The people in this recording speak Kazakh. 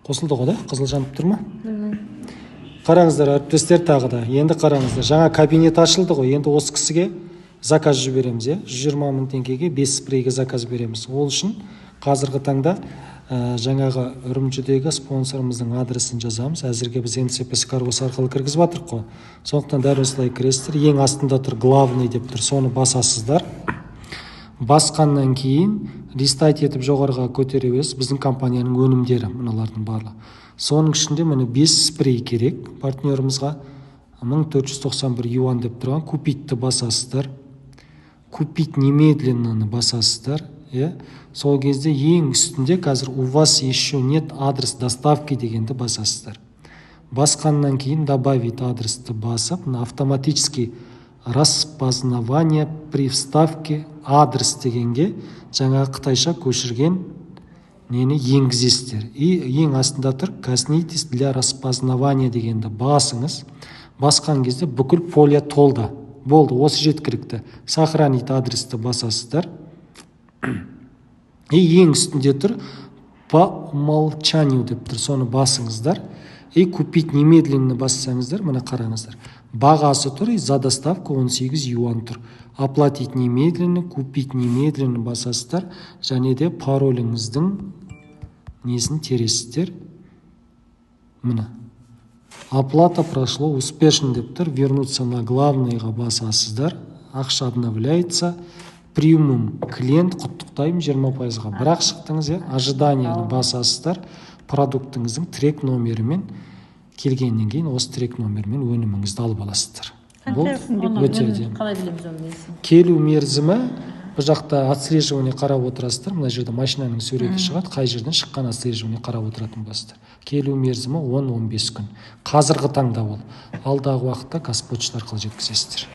Қосылды ғой да? Қызыл жанып тұр ма? Қараңыздар, әріптестер, тағы да. Енді қараңыздар, жаңа кабинет ашылды ғой. Енді осы кісіге заказ жібереміз, 120 000 теңгеге 5 спрейге заказ береміз. Ол үшін қазіргі таңда жаңағы Үрімжідегі спонсорымыздың адресін жазамыз. Әзірге біз НЦПС каргосы арқылы кіргізіп жатырмыз ғой. Сондықтан дәл осылай кіресіздер. Ең астында тұр главный деп тұр. Соны басасыздар. Басқаннан кейін листайт етіп жоғарыға көтере бересіз. Біздің компанияның өнімдері мыналардың барлығы. Соның ішінде міне 5 спрей керек. Партнерімізға 1491 юан деп тұрған купитті басасыздар. Купить немедленныны басасыздар. Сол кезде ең үстінде қазір у вас еще нет адрес доставки дегенді басасыздар. Басқаннан кейін добавить адресті басып, автоматически распознавание при вставке адрес дегенге жаңа қытайша көшірген нені енгізесіздер. Ең астында тұр коснитесь для распознавания дегенді басыңыз. Басқан кезде бүкіл поле толды. Болды, осы жеткілікті. Сохранить адресті басасыздар. Ең үстінде тұр по умолчанию деп тұр. Соны басыңыздар. Купить немедленно бассаңыздар, мына қараңыздар. Бағасы тұр, за доставку 18 юан тұр. Оплатить немедленно, купить немедленно басасыздар. Және де пароліңіздің несін тересіздер. Мына. Оплата прошло успешно деп тұр. Вернуться на главныйға басасыздар. Ақша обновляется. Премиум клиент құттықтаймын 20%-ға. Бірақ шықтыңыз, ожиданияны басасыздар. Продуктыңыздың трек номерімен келгеннен кейін осы трек номерімен өніміңізді алып аласыздар. Келу мерзімі бұл жақта отслеживание қарап отырасыздар. Мына жерде машинаның суреті шығады, қай жерден шыққан отслеживание қарап отыратын боласыздар. Келу мерзімі 10-15 күн. Қазіргі таңда ол. Алдағы уақытта қазпочта арқылы жеткізесіздер.